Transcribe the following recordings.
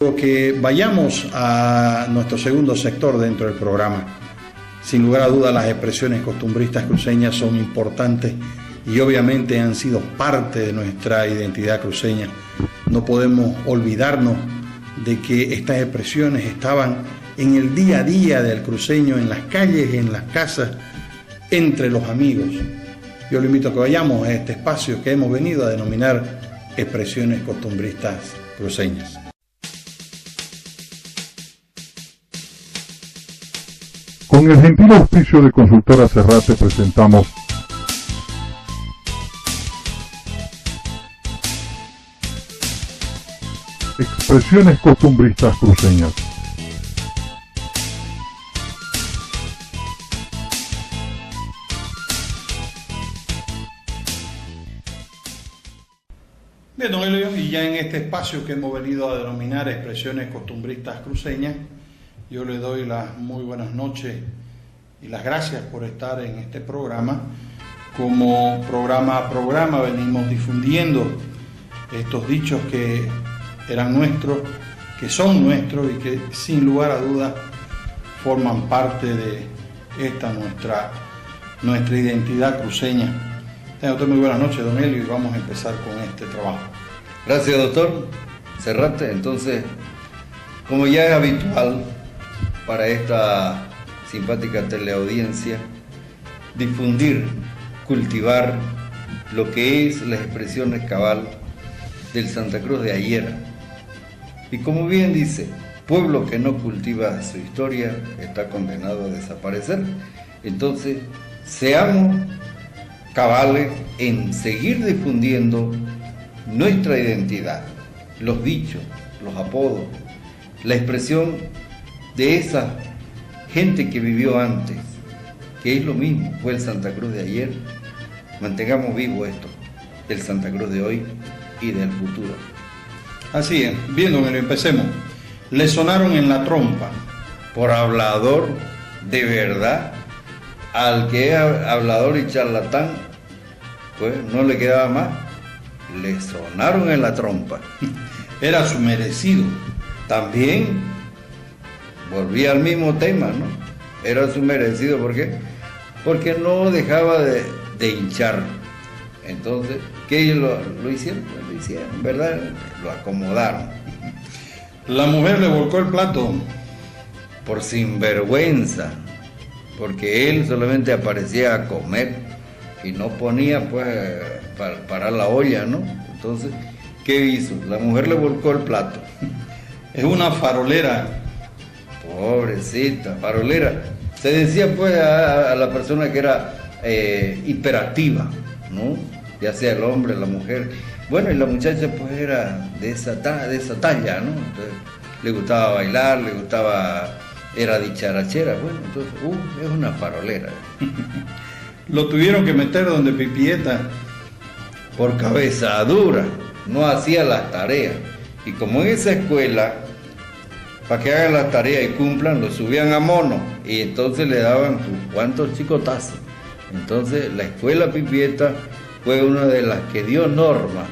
Que vayamos a nuestro segundo sector dentro del programa. Sin lugar a dudas, las expresiones costumbristas cruceñas son importantes y obviamente han sido parte de nuestra identidad cruceña. No podemos olvidarnos de que estas expresiones estaban en el día a día del cruceño, en las calles, en las casas, entre los amigos. Yo lo invito a que vayamos a este espacio que hemos venido a denominar expresiones costumbristas cruceñas. Con el gentil auspicio de Consultora Serrate presentamos Expresiones costumbristas cruceñas. Bien, don Elio, y ya en este espacio que hemos venido a denominar expresiones costumbristas cruceñas, yo le doy las muy buenas noches y las gracias por estar en este programa. Como programa a programa venimos difundiendo estos dichos que eran nuestros, que son nuestros y que sin lugar a dudas forman parte de esta nuestra identidad cruceña. Tenga usted muy buenas noches, don Elio, y vamos a empezar con este trabajo. Gracias, doctor Serrate. Entonces, como ya es habitual para esta simpática teleaudiencia, difundir, cultivar lo que es las expresiones cabal del Santa Cruz de ayer. Y como bien dice, pueblo que no cultiva su historia está condenado a desaparecer. Entonces, seamos cabales en seguir difundiendo nuestra identidad, los dichos, los apodos, la expresión de esa gente que vivió antes, que es lo mismo, fue el Santa Cruz de ayer. Mantengamos vivo esto, el Santa Cruz de hoy y del futuro. Así es, bien, don Elio, empecemos. Le sonaron en la trompa. Por hablador, de verdad, al que es hablador y charlatán, pues no le quedaba más, le sonaron en la trompa. Era su merecido. También volvía al mismo tema, ¿no? Era su merecido, ¿por qué? Porque no dejaba de hinchar. Entonces, ¿qué ellos lo hicieron? Pues lo hicieron, ¿verdad? Lo acomodaron. La mujer le volcó el plato. Por sinvergüenza, porque él solamente aparecía a comer y no ponía, pues, para la olla, ¿no? Entonces, ¿qué hizo? La mujer le volcó el plato. Es una farolera. Pobrecita, farolera. Se decía pues a la persona que era hiperactiva, ¿no? Ya sea el hombre, la mujer. Bueno, y la muchacha pues era de esa talla, ¿no? Entonces, le gustaba bailar, era dicharachera. Bueno, entonces, es una farolera. Lo tuvieron que meter donde Pipieta. Por cabeza dura, no hacía las tareas. Y como en esa escuela, para que hagan las tareas y cumplan, lo subían a mono y entonces le daban cuantos chicotazos. Entonces la escuela Pipieta fue una de las que dio norma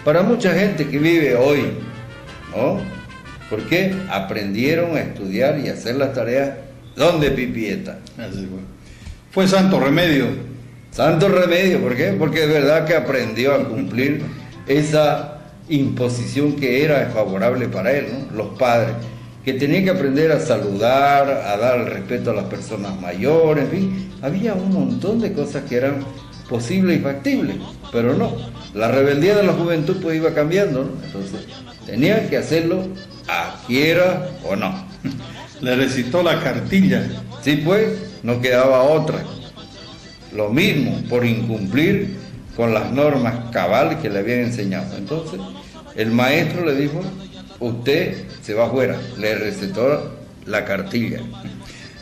para mucha gente que vive hoy, ¿no? Porque aprendieron a estudiar y a hacer las tareas donde Pipieta. Así fue Santo Remedio. Santo Remedio, ¿por qué? Porque es verdad que aprendió a cumplir esa imposición que era favorable para él, ¿no? Los padres, que tenían que aprender a saludar, a dar el respeto a las personas mayores, en fin, había un montón de cosas que eran posibles y factibles, pero no, la rebeldía de la juventud pues iba cambiando, ¿no? Entonces, tenían que hacerlo a quiera o no. Le recitó la cartilla. Sí, pues, no quedaba otra. Lo mismo, por incumplir con las normas cabales que le habían enseñado. Entonces, el maestro le dijo, usted se va afuera, le recetó la cartilla.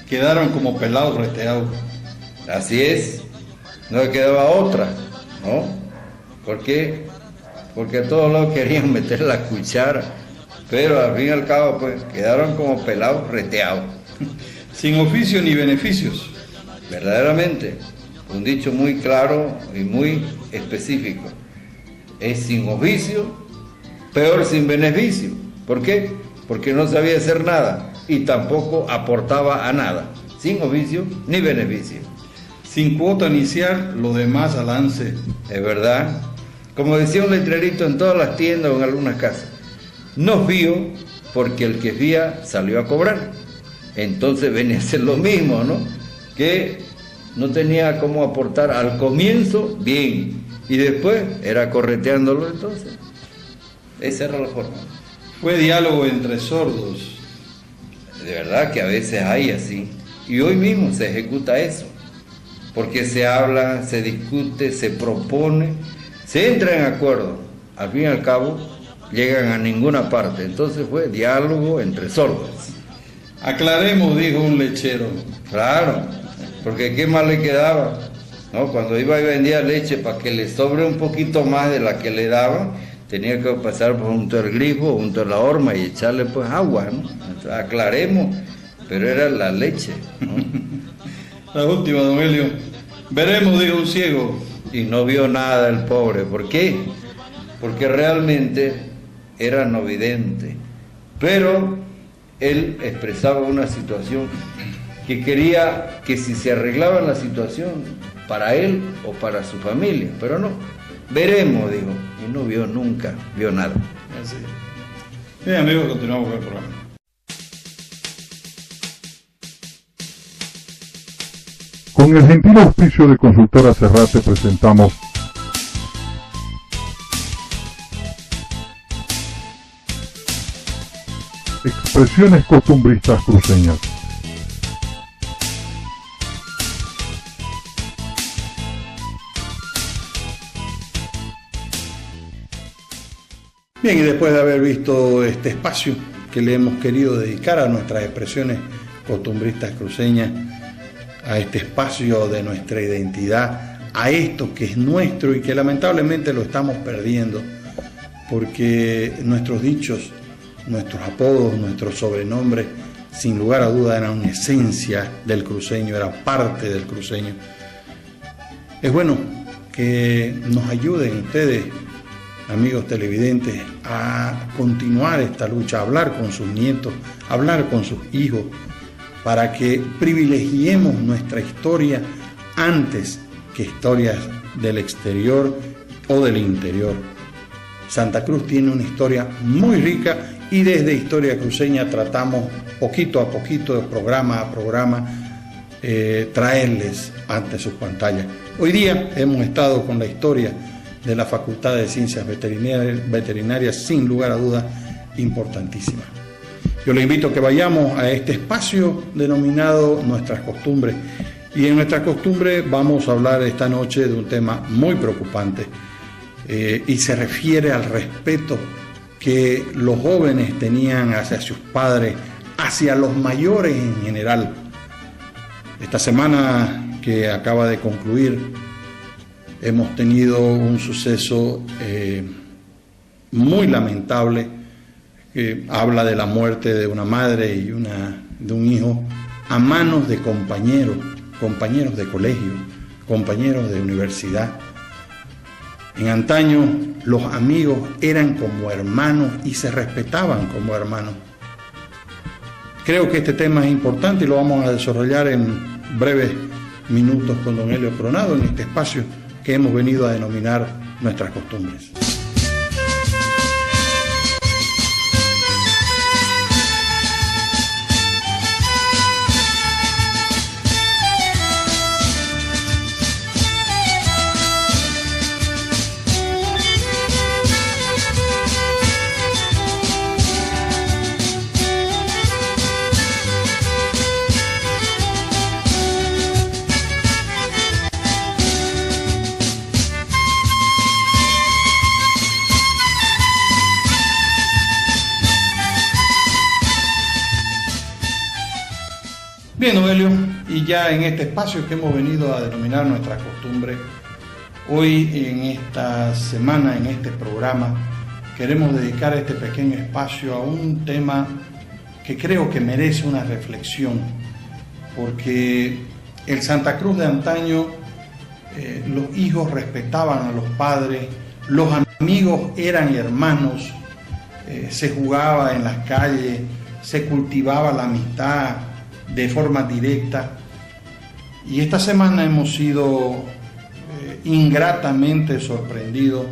Quedaron como pelados reteados. Así es, no le quedaba otra, ¿no? ¿Por qué? Porque a todos lados querían meter la cuchara, pero al fin y al cabo, pues, quedaron como pelados reteados. Sin oficio ni beneficios. Verdaderamente, un dicho muy claro y muy específico. Es sin oficio, peor sin beneficio. ¿Por qué? porque no sabía hacer nada y tampoco aportaba a nada, sin oficio ni beneficio. Sin cuota inicial, lo demás al lance. Es verdad. Como decía un letrerito en todas las tiendas o en algunas casas, no fío porque el que fía salió a cobrar. Entonces venía a ser lo mismo, ¿no? Que no tenía cómo aportar al comienzo, bien, y después era correteándolo, entonces. Esa era la forma. Fue diálogo entre sordos. De verdad que a veces hay así. Y hoy mismo se ejecuta eso. Porque se habla, se discute, se propone, se entra en acuerdo. Al fin y al cabo, llegan a ninguna parte. Entonces fue diálogo entre sordos. Aclaremos, dijo un lechero. Claro, porque qué más le quedaba, ¿no? Cuando iba y vendía leche para que le sobre un poquito más de la que le daban, tenía que pasar por junto al grifo, junto a la horma y echarle pues agua, ¿no? Entonces, aclaremos, pero era la leche, ¿no? La última, don Helio. Veremos, dijo un ciego. Y no vio nada el pobre. ¿Por qué? Porque realmente era no vidente. Pero él expresaba una situación que quería que si se arreglaba la situación para él o para su familia, pero no. Veremos, dijo. Y no vio nunca, vio nada. Así. Bien, amigos, continuamos con el programa. Con el gentil auspicio de Consultora Cerrate presentamos Expresiones costumbristas cruceñas. Bien, y después de haber visto este espacio que le hemos querido dedicar a nuestras expresiones costumbristas cruceñas, a este espacio de nuestra identidad, a esto que es nuestro y que lamentablemente lo estamos perdiendo, porque nuestros dichos, nuestros apodos, nuestros sobrenombres, sin lugar a duda eran una esencia del cruceño, era parte del cruceño. Es bueno que nos ayuden ustedes, amigos televidentes, a continuar esta lucha, a hablar con sus nietos, a hablar con sus hijos, para que privilegiemos nuestra historia antes que historias del exterior o del interior. Santa Cruz tiene una historia muy rica y desde Historia Cruceña tratamos poquito a poquito, programa a programa, traerles ante sus pantallas. Hoy día hemos estado con la historia de la Facultad de Ciencias Veterinarias, sin lugar a dudas, importantísima. Yo le invito a que vayamos a este espacio denominado Nuestras Costumbres. Y en Nuestras Costumbres vamos a hablar esta noche de un tema muy preocupante y se refiere al respeto que los jóvenes tenían hacia sus padres, hacia los mayores en general. Esta semana que acaba de concluir hemos tenido un suceso muy lamentable que habla de la muerte de una madre y de un hijo a manos de compañeros de colegio, compañeros de universidad. En antaño los amigos eran como hermanos y se respetaban como hermanos. Creo que este tema es importante y lo vamos a desarrollar en breves minutos con don Helio Coronado en este espacio que hemos venido a denominar Nuestras Costumbres. Bien, don Helio, y ya en este espacio que hemos venido a denominar Nuestras Costumbres, hoy en esta semana, en este programa, queremos dedicar este pequeño espacio a un tema que creo que merece una reflexión, porque el Santa Cruz de antaño, los hijos respetaban a los padres, los amigos eran hermanos, se jugaba en las calles, se cultivaba la amistad de forma directa. Y esta semana hemos sido ingratamente sorprendidos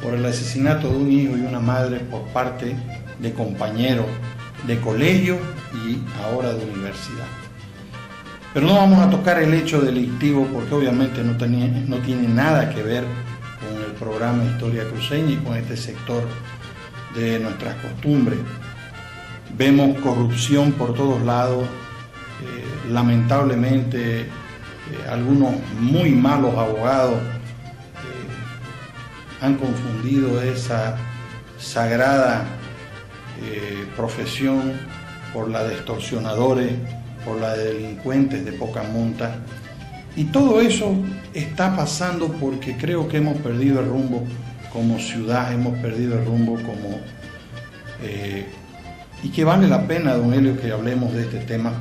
por el asesinato de un hijo y una madre por parte de compañeros de colegio y ahora de universidad. Pero no vamos a tocar el hecho delictivo porque obviamente no tiene nada que ver con el programa Historia Cruceña y con este sector de nuestras costumbres. Vemos corrupción por todos lados, lamentablemente algunos muy malos abogados han confundido esa sagrada profesión por la de extorsionadores, por la de delincuentes de poca monta. Y todo eso está pasando porque creo que hemos perdido el rumbo como ciudad, hemos perdido el rumbo como... y que vale la pena, don Helio, que hablemos de este tema,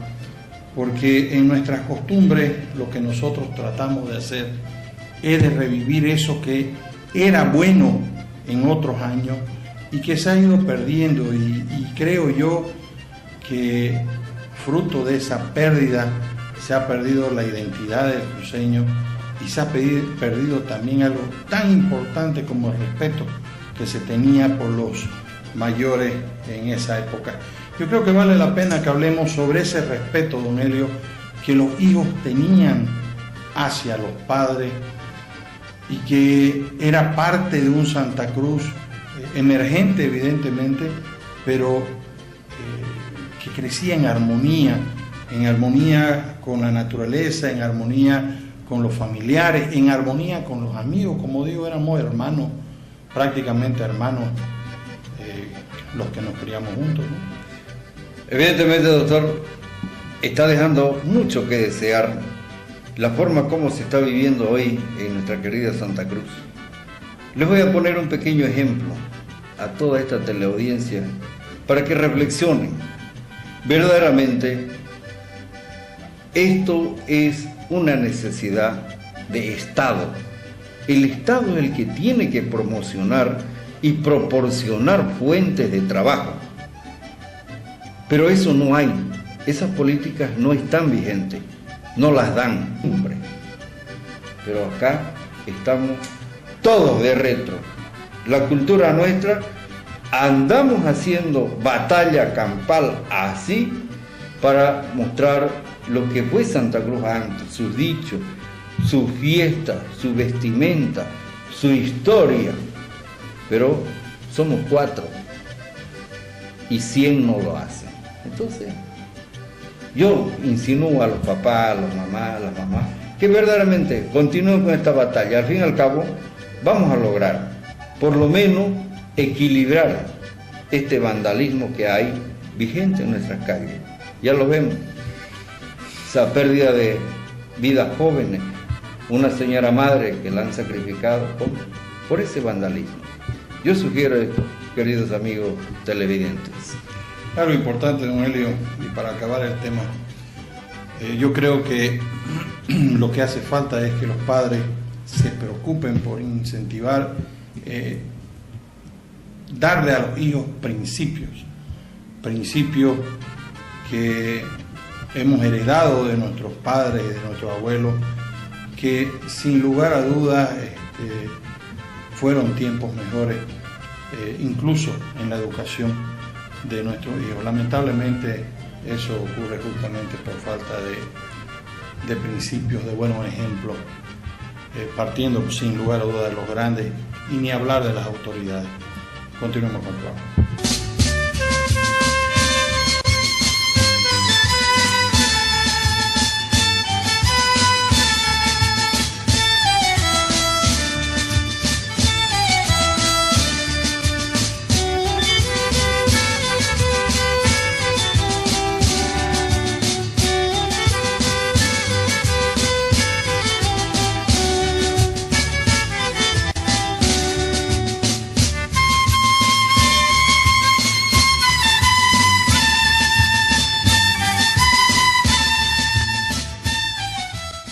porque en nuestras costumbres lo que nosotros tratamos de hacer es de revivir eso que era bueno en otros años y que se ha ido perdiendo, y creo yo que fruto de esa pérdida se ha perdido la identidad del cruceño y se ha perdido también algo tan importante como el respeto que se tenía por los mayores en esa época. Yo creo que vale la pena que hablemos sobre ese respeto, don Helio, que los hijos tenían hacia los padres y que era parte de un Santa Cruz emergente evidentemente, pero que crecía en armonía con la naturaleza, en armonía con los familiares, en armonía con los amigos. Como digo, éramos hermanos, prácticamente hermanos, los que nos criamos juntos, ¿no? Evidentemente, doctor, está dejando mucho que desear la forma como se está viviendo hoy en nuestra querida Santa Cruz. Les voy a poner un pequeño ejemplo a toda esta teleaudiencia para que reflexionen. Verdaderamente, esto es una necesidad de Estado. El Estado es el que tiene que promocionar y proporcionar fuentes de trabajo. Pero eso no hay. Esas políticas no están vigentes. No las dan, hombre. Pero acá estamos todos de retro. La cultura nuestra, andamos haciendo batalla campal así para mostrar lo que fue Santa Cruz antes, sus dichos, su fiesta, su vestimenta, su historia. Pero somos 4 y 100 no lo hacen. Entonces, yo insinúo a los papás, a las mamás, que verdaderamente continúen con esta batalla. Al fin y al cabo, vamos a lograr, por lo menos, equilibrar este vandalismo que hay vigente en nuestras calles. Ya lo vemos, esa pérdida de vidas jóvenes, una señora madre que la han sacrificado por ese vandalismo. Yo sugiero esto, queridos amigos televidentes. Algo importante, don Helio, y para acabar el tema, yo creo que lo que hace falta es que los padres se preocupen por incentivar, darle a los hijos principios que hemos heredado de nuestros padres y de nuestros abuelos, que sin lugar a dudas fueron tiempos mejores, incluso en la educación de nuestros hijos. Lamentablemente eso ocurre justamente por falta de principios, de buenos ejemplos, partiendo sin lugar a dudas de los grandes y ni hablar de las autoridades. Continuemos con el trabajo.